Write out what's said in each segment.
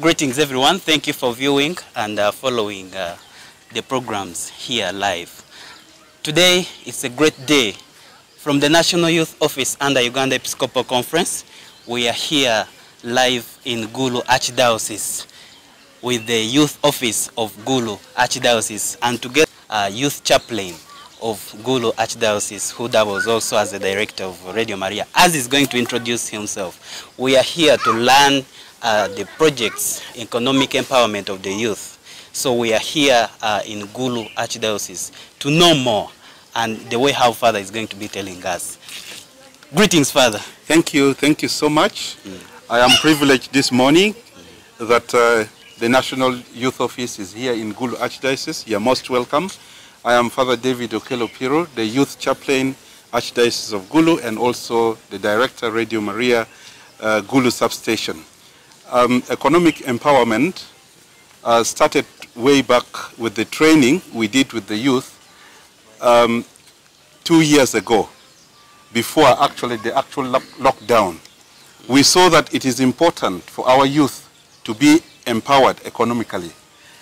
Greetings everyone, thank you for viewing and following the programs here live. Today is a great day. From the National Youth Office under Uganda Episcopal Conference, we are here live in Ggulu Archdiocese with the Youth Office of Ggulu Archdiocese and together Youth Chaplain of Ggulu Archdiocese, who doubles also as the Director of Radio Maria, as is going to introduce himself. We are here to learn the project's economic empowerment of the youth. So we are here in Ggulu Archdiocese to know more and the way how Father is going to be telling us. Greetings, Father. Thank you so much. I am privileged this morning that the National Youth Office is here in Ggulu Archdiocese. You are most welcome. I am Father David Okello-Piro, the Youth Chaplain, Archdiocese of Ggulu, and also the Director, Radio Maria, Ggulu Substation. Economic empowerment started way back with the training we did with the youth 2 years ago, before the actual lockdown. We saw that it is important for our youth to be empowered economically.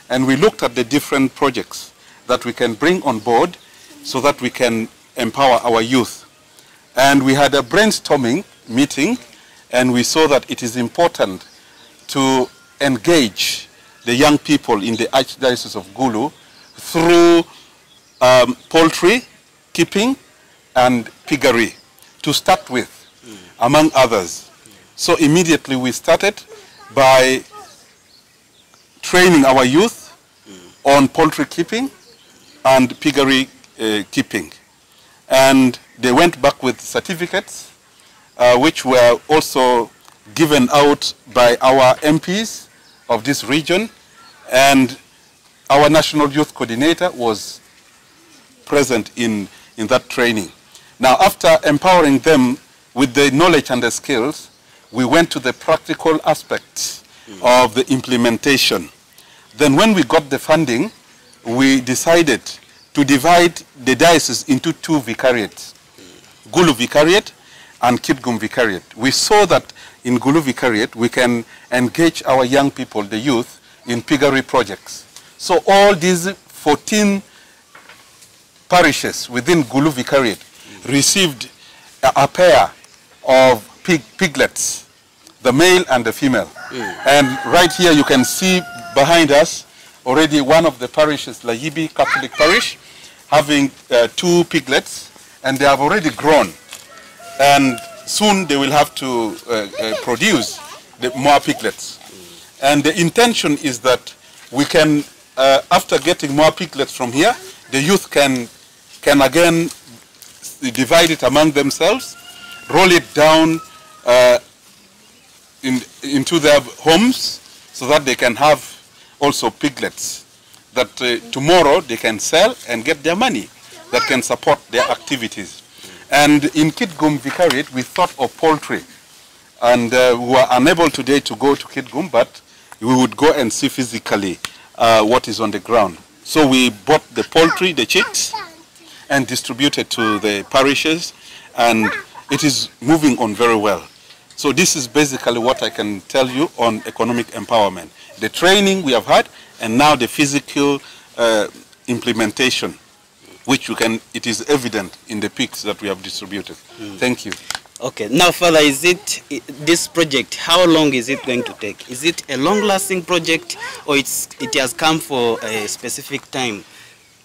And we looked at the different projects that we can bring on board so that we can empower our youth. And we had a brainstorming meeting, and we saw that it is important to engage the young people in the Archdiocese of Ggulu through poultry keeping and piggery to start with, among others. So immediately we started by training our youth on poultry keeping and piggery keeping. And they went back with certificates which were also given out by our MPs of this region, and our National Youth Coordinator was present in that training. Now, after empowering them with the knowledge and the skills, we went to the practical aspects of the implementation. Then when we got the funding, we decided to divide the diocese into two vicariates, Ggulu Vicariate and Kitgum Vicariate. We saw that in Ggulu Vicariate, we can engage our young people, the youth, in piggery projects. So all these 14 parishes within Ggulu Vicariate received a pair of piglets, the male and the female. And right here you can see behind us already one of the parishes, Layibi Catholic Parish, having 2 piglets, and they have already grown. And soon they will have to produce more piglets. And the intention is that we can, after getting more piglets from here, the youth can again divide it among themselves, roll it down into their homes so that they can have also piglets that tomorrow they can sell and get their money that can support their activities. And in Kitgum Vicariate, we thought of poultry. And we were unable today to go to Kitgum, but we would go and see physically what is on the ground. So we bought the poultry, the chicks, and distributed to the parishes, and it is moving on very well. So this is basically what I can tell you on economic empowerment. The training we have had, and now the physical implementation, which it is evident in the pics that we have distributed. Thank you. Okay, now Father, this project, how long is it going to take? Is it a long-lasting project, or it has come for a specific time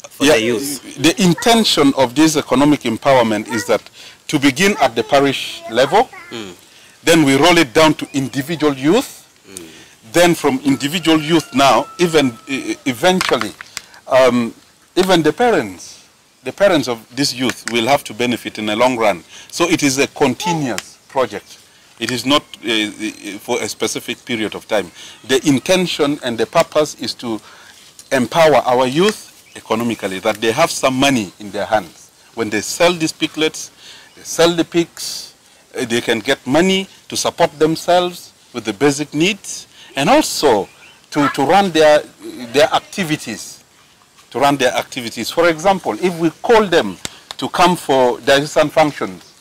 for the youth? The intention of this economic empowerment is that to begin at the parish level, then we roll it down to individual youth, then from individual youth now, eventually, even the parents of this youth will have to benefit in the long run. So it is a continuous project. It is not for a specific period of time. The intention and the purpose is to empower our youth economically, that they have some money in their hands. When they sell these piglets, they sell the pigs, they can get money to support themselves with the basic needs, and also to run their activities. For example, if we call them to come for diocesan functions,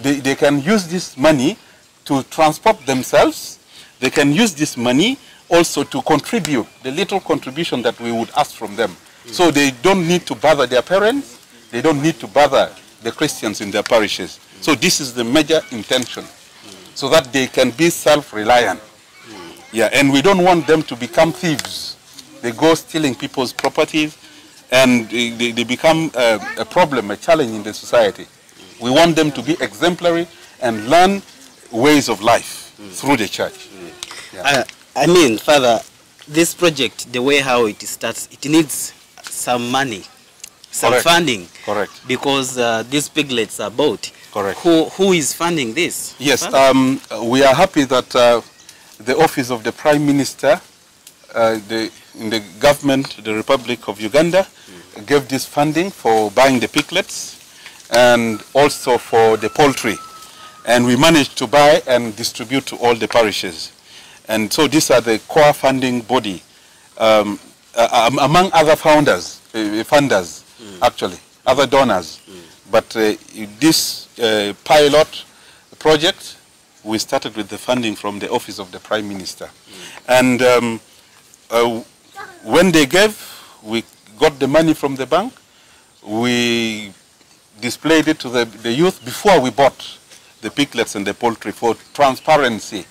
they can use this money to transport themselves. They can use this money also to contribute the little contribution that we would ask from them. So they don't need to bother their parents, they don't need to bother the Christians in their parishes. So this is the major intention, so that they can be self-reliant. Yeah, and we don't want them to become thieves. They go stealing people's properties, and they become a problem, a challenge in the society. We want them to be exemplary and learn ways of life through the church. Yeah. I mean, Father, this project, the way how it starts, it needs some money, some Correct. funding. Correct. Because these piglets are bought. Correct. Who is funding this? Yes, we are happy that the Office of the Prime Minister in the government, the Republic of Uganda, gave this funding for buying the piglets and also for the poultry. And we managed to buy and distribute to all the parishes. And so these are the core funding body, among other funders, actually, other donors. But this pilot project, we started with the funding from the Office of the Prime Minister. And when they gave, we got the money from the bank, we displayed it to the youth before we bought the piglets and the poultry for transparency,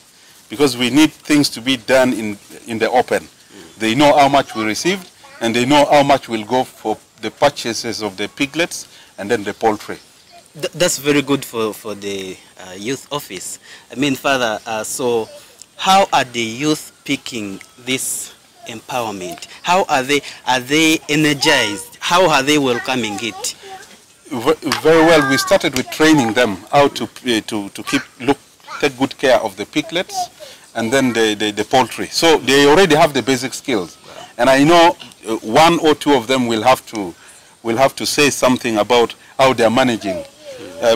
because we need things to be done in the open. They know how much we received, and they know how much will go for the purchases of the piglets and then the poultry. That's very good for the youth office. I mean, Father, so how are the youth picking this empowerment? How are they energized? How are they welcoming it? Very well. We started with training them how to take good care of the piglets and then the poultry. So they already have the basic skills, and I know one or two of them will have to say something about how they are managing.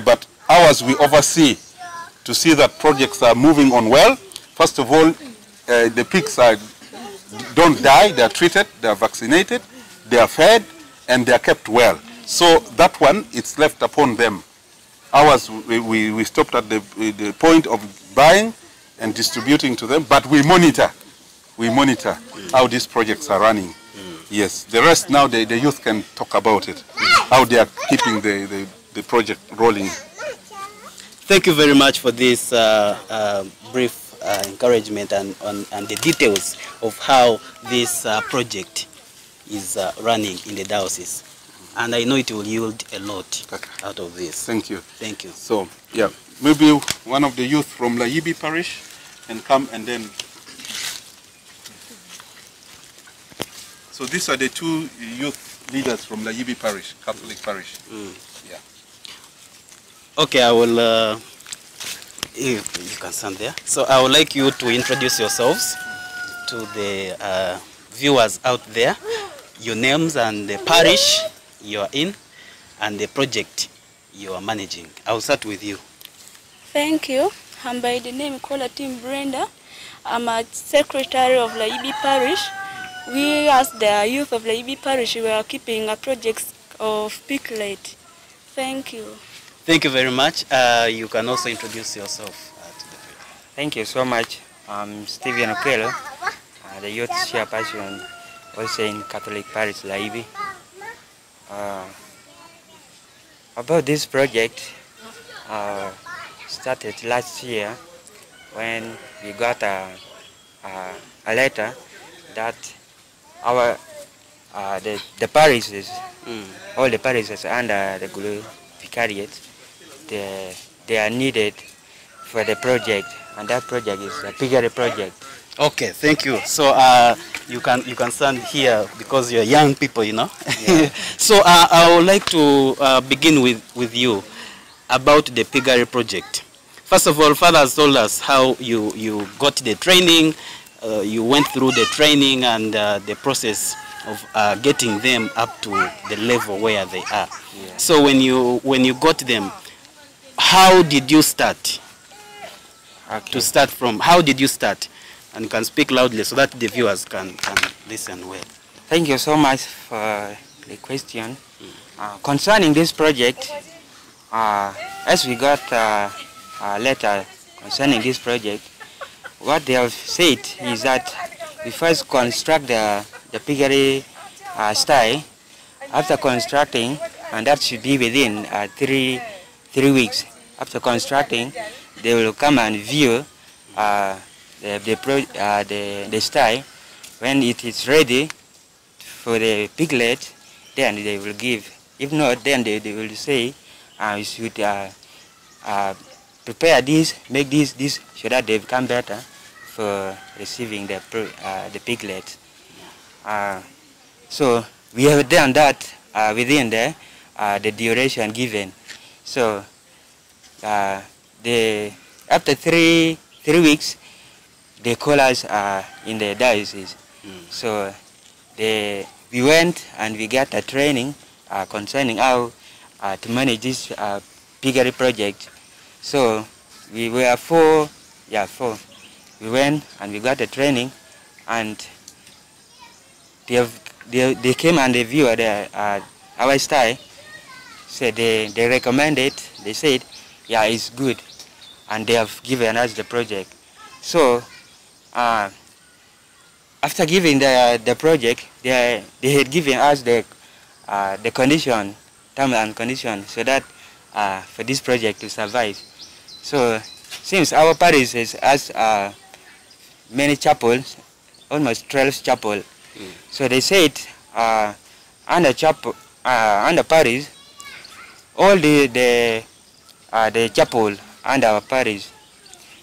But ours, we oversee to see that projects are moving on well. First of all, the pigs don't die. They are treated, they are vaccinated, they are fed, and they are kept well. So that one, it's left upon them. Ours, we stopped at the point of buying and distributing to them, but we monitor how these projects are running. Yes, the rest now the youth can talk about it, how they are keeping the project rolling. Thank you very much for this brief encouragement and the details of how this project is running in the diocese. And I know it will yield a lot out of this. Thank you. Thank you. So, yeah, maybe one of the youth from Layibi Parish can come and then... So these are the two youth leaders from Layibi Parish, Catholic Parish. Yeah. Okay, I will... you can stand there. So I would like you to introduce yourselves to the viewers out there, your names and the parish you are in, and the project you are managing. I'll start with you. Thank you. I'm by the name called Tim Brenda. I'm a secretary of Layibi Parish. We, as the youth of Layibi Parish, we are keeping a project of piglet. Thank you. Thank you very much. You can also introduce yourself to the video. Thank you so much. I'm Stephen Okello, the youth chairperson also in Catholic Parish Layibi. About this project, started last year when we got a letter that our the parishes, all the parishes under the Ggulu Vicariate, they are needed for the project, and that project is a piggery project. Okay, thank you. So you can stand here because you're young people, you know. Yeah. So I would like to begin with you about the piggery project. First of all, Father has told us how you got the training, you went through the training and the process of getting them up to the level where they are. Yeah. So when you got them, how did you start? Okay. To start from, how did you start? And you can speak loudly so that the viewers can listen well. Thank you so much for the question. Concerning this project, as we got a letter concerning this project, what they have said is that we first construct the piggery style. After constructing, and that should be within 3 weeks. After constructing, they will come and view the style. When it is ready for the piglet, then they will give. If not, then they will say, we should prepare this, make this, so that they become better for receiving the piglet. So we have done that within the duration given. So after three weeks, they call us in the diocese. So we went and we got a training concerning how to manage this piggery project. So we were four. We went and we got a training, and they came and they viewed our style. So they recommended, they said, yeah, it's good, and they have given us the project. So after giving the project, they had given us the condition, terms and conditions, so that for this project to survive. So since our parish has many chapels, almost 12 chapels, so they said under parish, all the chapel under our parish,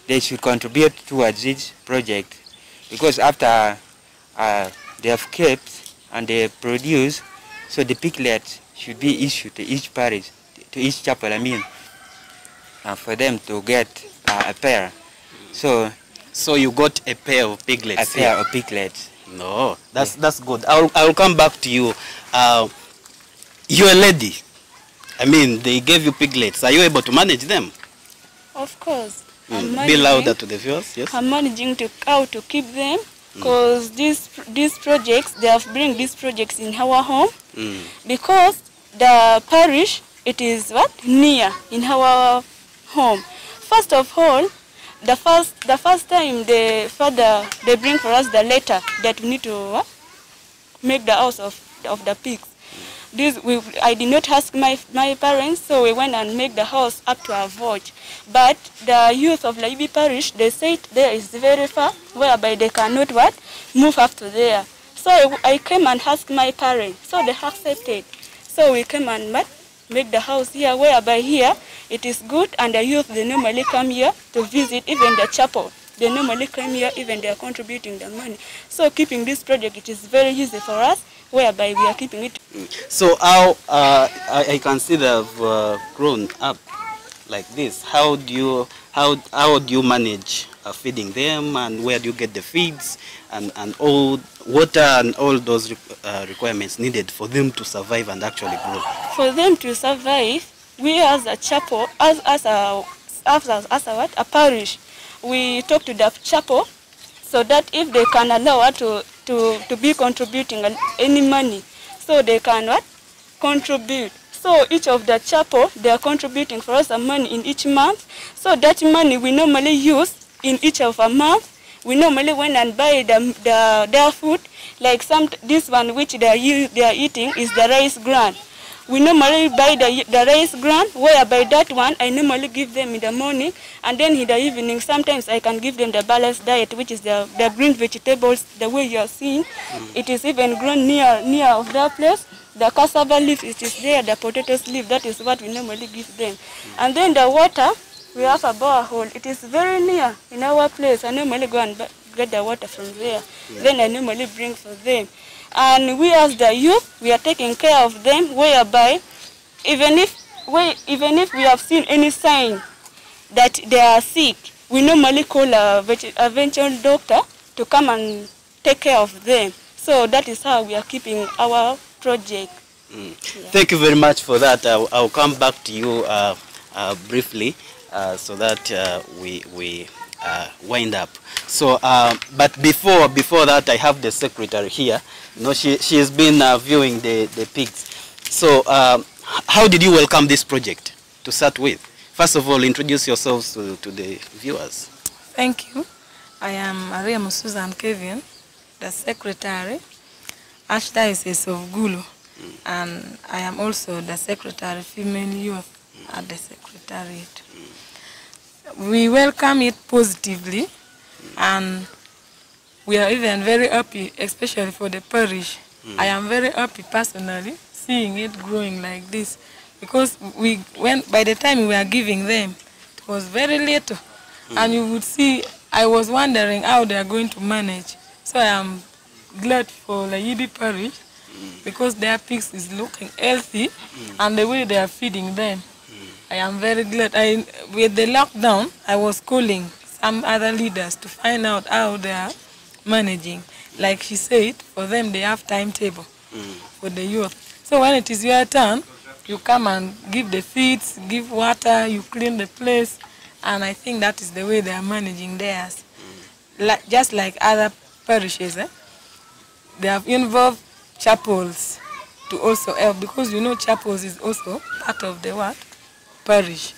they should contribute towards this project, because after they have kept and they produce, so the piglets should be issued to each parish, to each chapel, I mean, for them to get a pair. So you got a pair of piglets? A pair of piglets. No, that's good. I'll come back to you. You're a lady. I mean, they gave you piglets. Are you able to manage them? Of course. Be louder to the viewers. Yes. I'm managing how to keep them, because these projects, they have bring these projects in our home, because the parish, it is near in our home. First of all, the first time the father, they bring for us the letter that we need to make the house of the pigs. I did not ask my parents, so we went and make the house up to our verge. But the youth of Laibi parish, they said there is very far, whereby they cannot move up to there. So I came and asked my parents, so they accepted. So we came and make the house here, whereby here it is good, and the youth, they normally come here to visit, even the chapel. They normally come here, even they are contributing the money. So keeping this project, it is very easy for us, whereby we are keeping it. So how I can see they've grown up like this. How do you manage feeding them, and where do you get the feeds and all water and all those requirements needed for them to survive and actually grow? For them to survive, we as a chapel, as a parish, we talk to the chapel, so that if they can allow us to be contributing any money, so they can contribute. So each of the chapel, they are contributing for us a money in each month. So that money we normally use in each of a month. We normally went and buy their food, like this one which they are eating is the rice bran. We normally buy the rice bran, whereby that one I normally give them in the morning, and then in the evening sometimes I can give them the balanced diet, which is the green vegetables, the way you are seeing. It is even grown near of that place. The cassava leaf, it is there, the potatoes leaf, that is what we normally give them. And then the water, we have a borehole. It is very near in our place. I normally go and get the water from there. Then I normally bring for them. And we as the youth, we are taking care of them, whereby even if we have seen any sign that they are sick, we normally call a veterinary doctor to come and take care of them. So that is how we are keeping our project. Yeah. Thank you very much for that. I'll come back to you briefly so that we wind up. So, but before that, I have the secretary here. You know, she has been viewing the pigs. So, how did you welcome this project to start with? First of all, introduce yourselves to the viewers. Thank you. I am Maria Susan Kevin. the secretary, Archdiocese of Ggulu, and I am also the secretary, female youth at the secretariat. We welcome it positively, and we are even very happy, especially for the parish. I am very happy personally seeing it growing like this, because by the time we were giving them, it was very little, and you would see, I was wondering how they are going to manage. So I am glad for the Yibi parish, because their pigs is looking healthy, and the way they are feeding them. I am very glad. With the lockdown, I was calling some other leaders to find out how they are managing. Like she said, for them they have timetable for the youth. So when it is your turn, you come and give the feeds, give water, you clean the place, and I think that is the way they are managing theirs. Just like other parishes, they have involved chapels to also help, because you know chapels is also part of the what? Parish.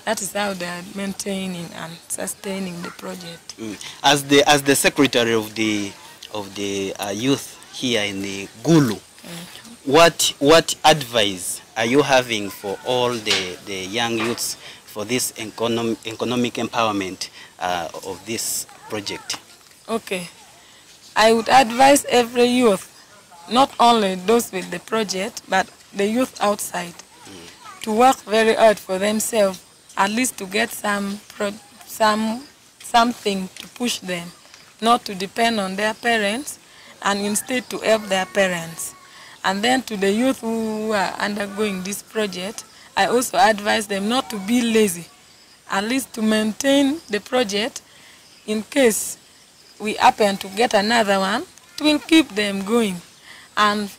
That is how they are maintaining and sustaining the project. As the secretary of the youth here in the Ggulu, what advice are you having for all the young youths for this economic empowerment of this project? Okay, I would advise every youth, not only those with the project, but the youth outside, to work very hard for themselves, at least to get something to push them, not to depend on their parents, and instead to help their parents. And then to the youth who are undergoing this project, I also advise them not to be lazy, at least to maintain the project. In case we happen to get another one, it will keep them going. And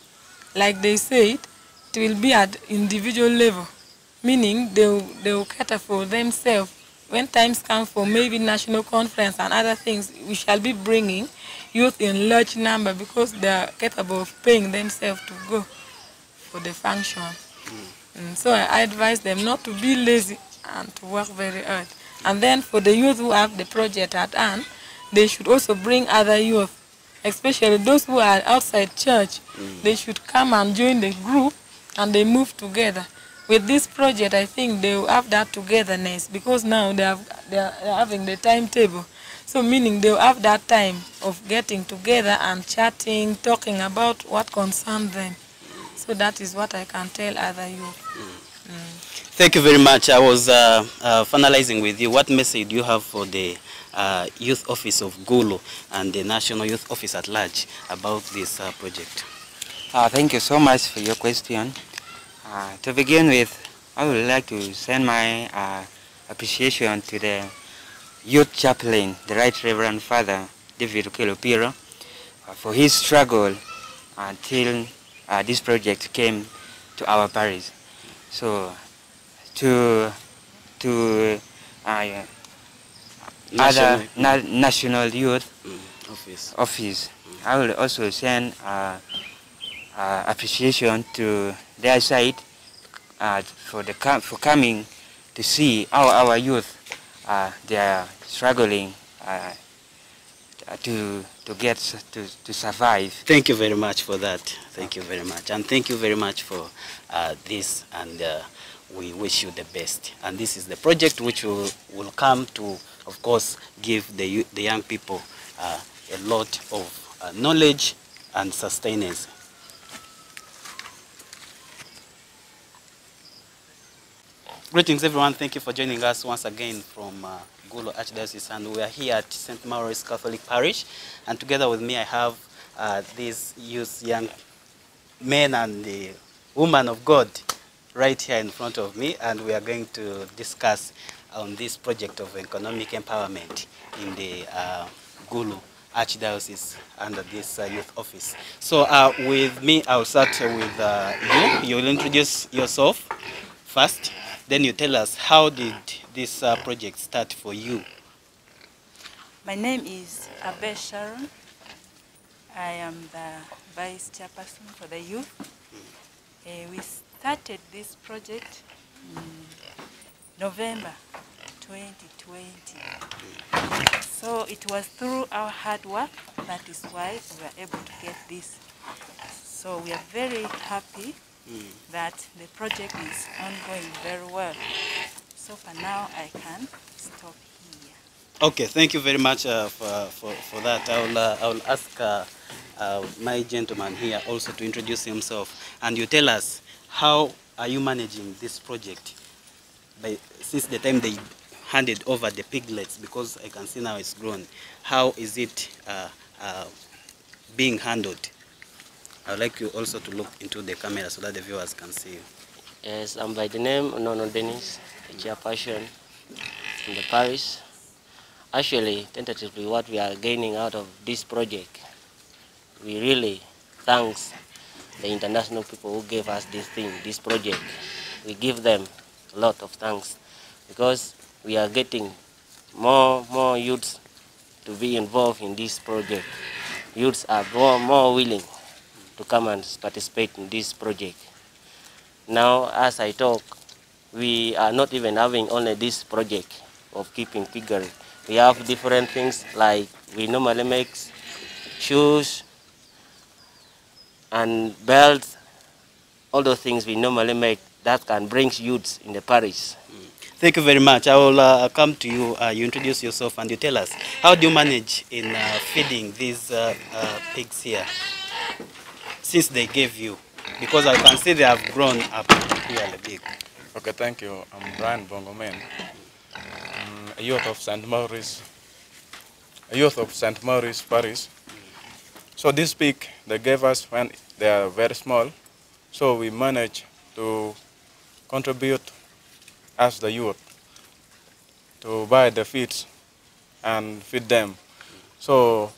like they said, it will be at individual level, meaning they will cater for themselves. When times come for maybe national conference and other things, we shall be bringing youth in large number, because they are capable of paying themselves to go for the function. So I advise them not to be lazy and to work very hard. And then for the youth who have the project at hand, they should also bring other youth, especially those who are outside church. They should come and join the group, and they move together. With this project, I think they will have that togetherness, because now they are having the timetable. So meaning they will have that time of getting together and chatting, talking about what concerns them. So that is what I can tell other youth. Thank you very much. I was finalizing with you. What message do you have for the Youth Office of Ggulu and the National Youth Office at large about this project? Thank you so much for your question. To begin with, I would like to send my appreciation to the youth chaplain, the Right Reverend Father David Ggulu, for his struggle until this project came to our parish. So to other national youth office, I will also send appreciation to their side for coming to see how our youth they are struggling to survive. Thank you very much for that. Thank you very much, and thank you very much for this, and we wish you the best. And this is the project which will come to, of course, give the young people a lot of knowledge and sustenance. Greetings everyone, thank you for joining us once again from Ggulu Archdiocese, and we are here at St. Maurice Catholic Parish, and together with me I have these youth, young men and the woman of God right here in front of me, and we are going to discuss on this project of economic empowerment in the Ggulu Archdiocese under this youth office. So with me, I'll start with you. You will introduce yourself first. Then you tell us, how did this project start for you? My name is Abe Sharon. I am the vice chairperson for the youth. We started this project in November 2020. So it was through our hard work, that is why we were able to get this. So we are very happy that the project is ongoing very well. So for now, I can stop here. Okay, thank you very much for that. I will ask my gentleman here also to introduce himself, and you tell us how are you managing this project since the time they handed over the piglets, because I can see now it's grown. How is it being handled? I would like you also to look into the camera so that the viewers can see you. Yes, I'm by the name Nono Dennis, a chairperson in the parish. Actually, tentatively, what we are gaining out of this project, we really thanks the international people who gave us this project. We give them a lot of thanks because we are getting more youths to be involved in this project. Youths are more willing to come and participate in this project. Now, as I talk, we are not even having only this project of keeping piggery. We have different things, like we normally make shoes and belts, all those things we normally make that can bring youths in the parish. Thank you very much. I will come to you. You introduce yourself and you tell us, how do you manage in feeding these pigs here since they gave you? Because I can see they have grown up really big. Okay, thank you. I'm Brian Bongomen, a youth of St. Maurice Parish. So this pig they gave us when they are very small, so we managed to contribute as the youth to buy the feeds and feed them. So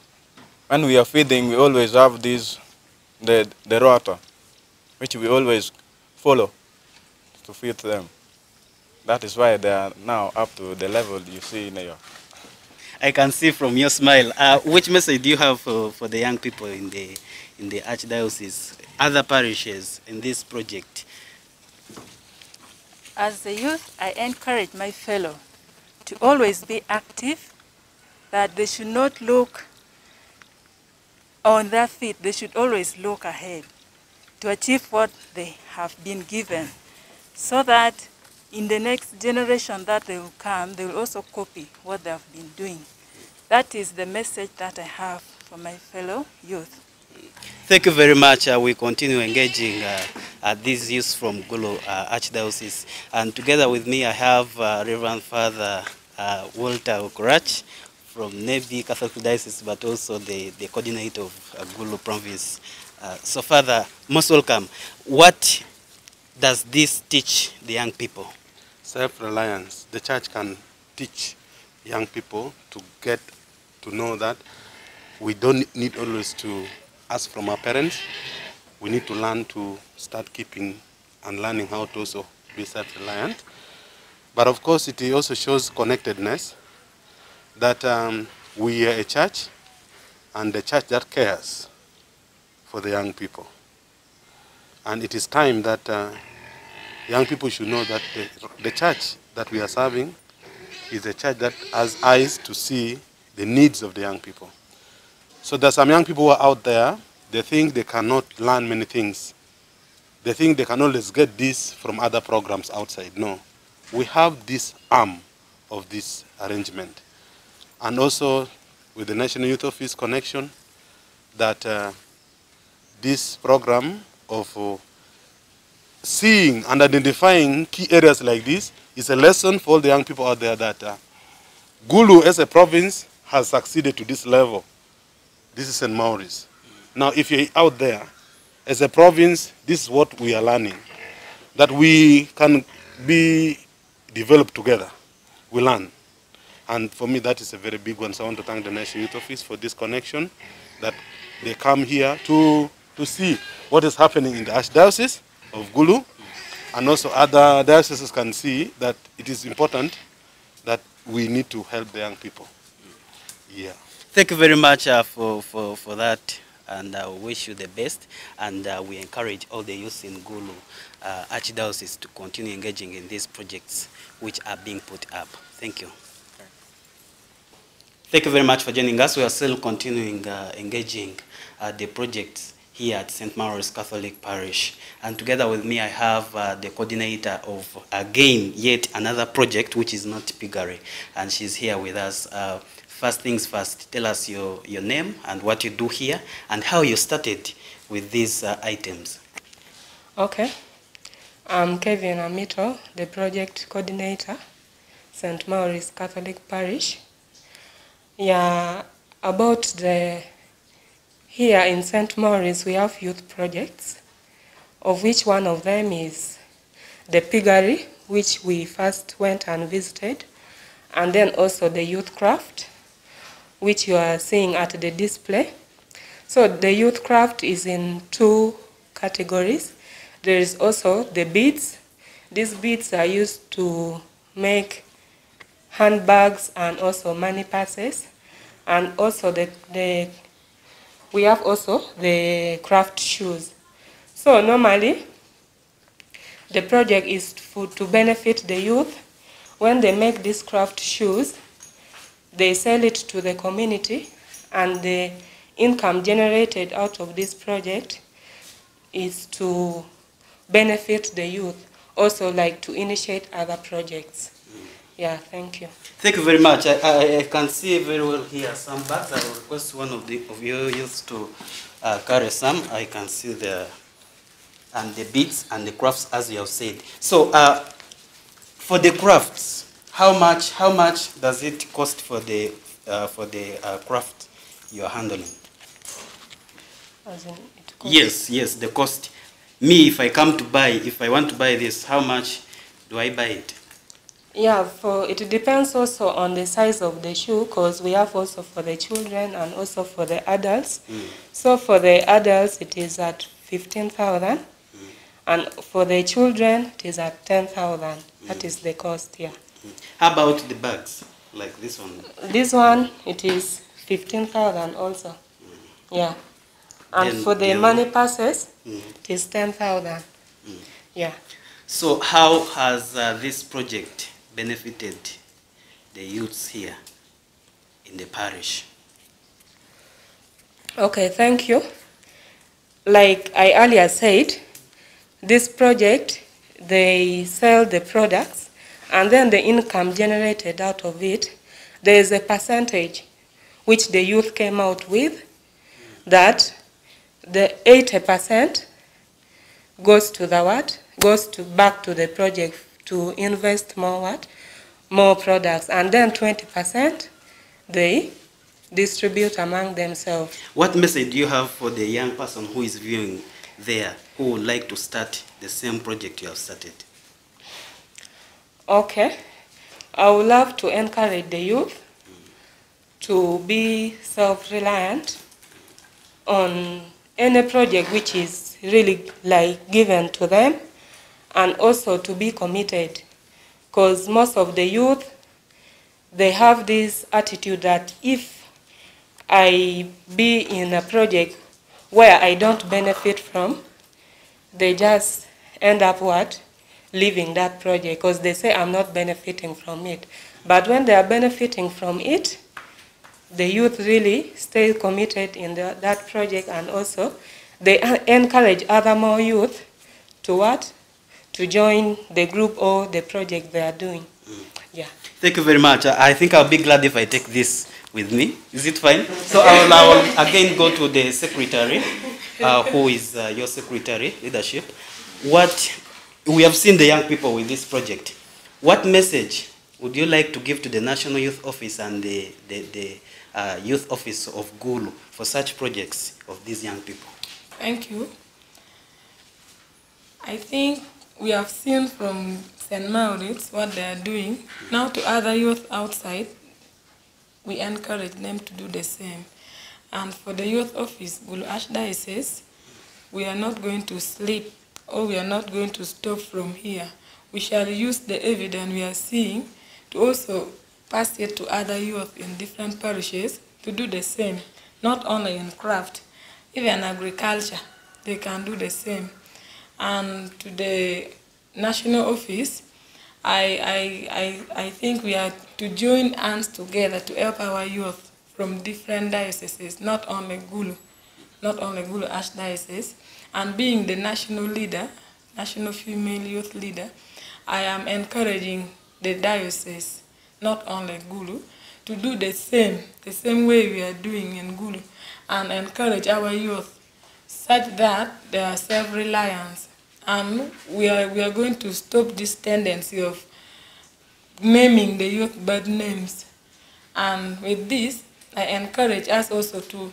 when we are feeding, we always have the rota, which we always follow to feed them. That is why they are now up to the level you see in here. I can see from your smile. Which message do you have for the young people in the Archdiocese, other parishes in this project? As a youth, I encourage my fellow to always be active, that they should not look on their feet, they should always look ahead to achieve what they have been given, so that in the next generation that they will come, they will also copy what they have been doing. That is the message that I have for my fellow youth. Thank you very much. We continue engaging these youths from Ggulu Archdiocese. And together with me, I have Reverend Father Walter Okorach from Nebi Catholic Diocese, but also the coordinator of Ggulu province. So Father, most welcome. What does this teach the young people? Self-reliance. The church can teach young people to get to know that we don't need always to ask from our parents. We need to learn to start keeping and learning how to also be self-reliant. But of course, it also shows connectedness, that we are a church, and a church that cares for the young people. And it is time that young people should know that the church that we are serving is a church that has eyes to see the needs of the young people. So there are some young people who are out there, they think they cannot learn many things. They think they can always get this from other programs outside. No. We have this arm of this arrangement. And also with the National Youth Office connection, that this program of seeing and identifying key areas like this is a lesson for all the young people out there, that Ggulu as a province has succeeded to this level. This is St. Maurice. Now, if you're out there, as a province, this is what we are learning, that we can be developed together. We learn. And for me, that is a very big one. So I want to thank the National Youth Office for this connection, that they come here to see what is happening in the Archdiocese of Ggulu, and also other dioceses can see that it is important that we need to help the young people. Yeah. Thank you very much for that, and we wish you the best, and we encourage all the youth in Ggulu Archdiocese to continue engaging in these projects which are being put up. Thank you. Thank you very much for joining us. We are still continuing engaging the projects here at St. Mary's Catholic Parish. And together with me, I have the coordinator of, again, yet another project, which is not piggery. And she's here with us. First things first, tell us your name and what you do here and how you started with these items. Okay. I'm Kevin Amito, the project coordinator, St. Mary's Catholic Parish. Yeah, about here in St. Mary's we have youth projects, of which one of them is the piggery, which we first went and visited, and then also the youth craft, which you are seeing at the display. So the youth craft is in two categories. There is also the beads. These beads are used to make handbags and also money purses. And also we have also the craft shoes. So normally the project is to benefit the youth. When they make these craft shoes, they sell it to the community, and the income generated out of this project is to benefit the youth, also like to initiate other projects. Yeah, thank you. Thank you very much. I can see very well here some bags. I will request one of your youth to carry some. I can see and the beads and the crafts, as you have said. So for the crafts, how much does it cost for the craft you are handling? As in it costs? Yes, the cost. Me, if I want to buy this, how much do I buy it? Yeah, it depends also on the size of the shoe, because we have also for the children and also for the adults. So for the adults, it is at 15,000, and for the children, it is at 10,000. That is the cost, yeah. How about the bags, like this one? This one, it is 15,000 also, yeah. And then for the money purses, it is 10,000, yeah. So how has this project benefited the youths here in the parish? Okay, thank you. Like I earlier said, this project, they sell the products, and then the income generated out of it, there is a percentage which the youth came out with, that the 80% goes to the what? Goes back to the project to invest more products, and then 20% they distribute among themselves. What message do you have for the young person who is viewing there, who would like to start the same project you have started? Okay, I would love to encourage the youth to be self-reliant on any project which is really like given to them, and also to be committed, because most of the youth, they have this attitude that if I be in a project where I don't benefit from, they just end up leaving that project, because they say I'm not benefiting from it. But when they are benefiting from it, the youth really stay committed in that project, and also they encourage other more youth to to join the group or the project they are doing. Yeah. Thank you very much. I think I'll be glad if I take this with me. Is it fine? So I will again go to the secretary, who is your secretary, leadership. We have seen the young people with this project. What message would you like to give to the National Youth Office and the Youth Office of Ggulu for such projects of these young people? Thank you. I think we have seen from St. Mary's what they are doing. Now to other youth outside, we encourage them to do the same. And for the youth office, Ggulu Archdiocese, we are not going to sleep, or we are not going to stop from here. We shall use the evidence we are seeing to also pass it to other youth in different parishes to do the same, not only in craft. even agriculture, they can do the same. And to the national office, I think we are to join hands together to help our youth from different dioceses, not only Ggulu Archdiocese. And being the national leader, national female youth leader, I am encouraging the diocese, not only Ggulu, to do the same way we are doing in Ggulu, and encourage our youth such that they are self-reliant. And we are going to stop this tendency of naming the youth bad names. And with this, I encourage us also to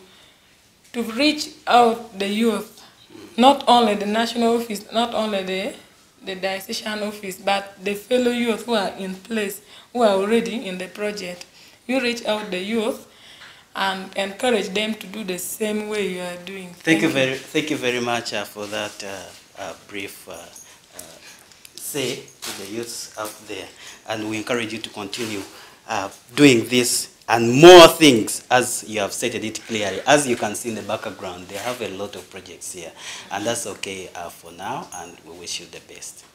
reach out the youth, not only the national office, not only the diocesan office, but the fellow youth who are in place, who are already in the project. You reach out the youth and encourage them to do the same way you are doing. Thank you very much for that brief say to the youths out there, and we encourage you to continue doing this and more things, as you have stated it clearly. As you can see in the background, they have a lot of projects here, and that's okay for now, and we wish you the best.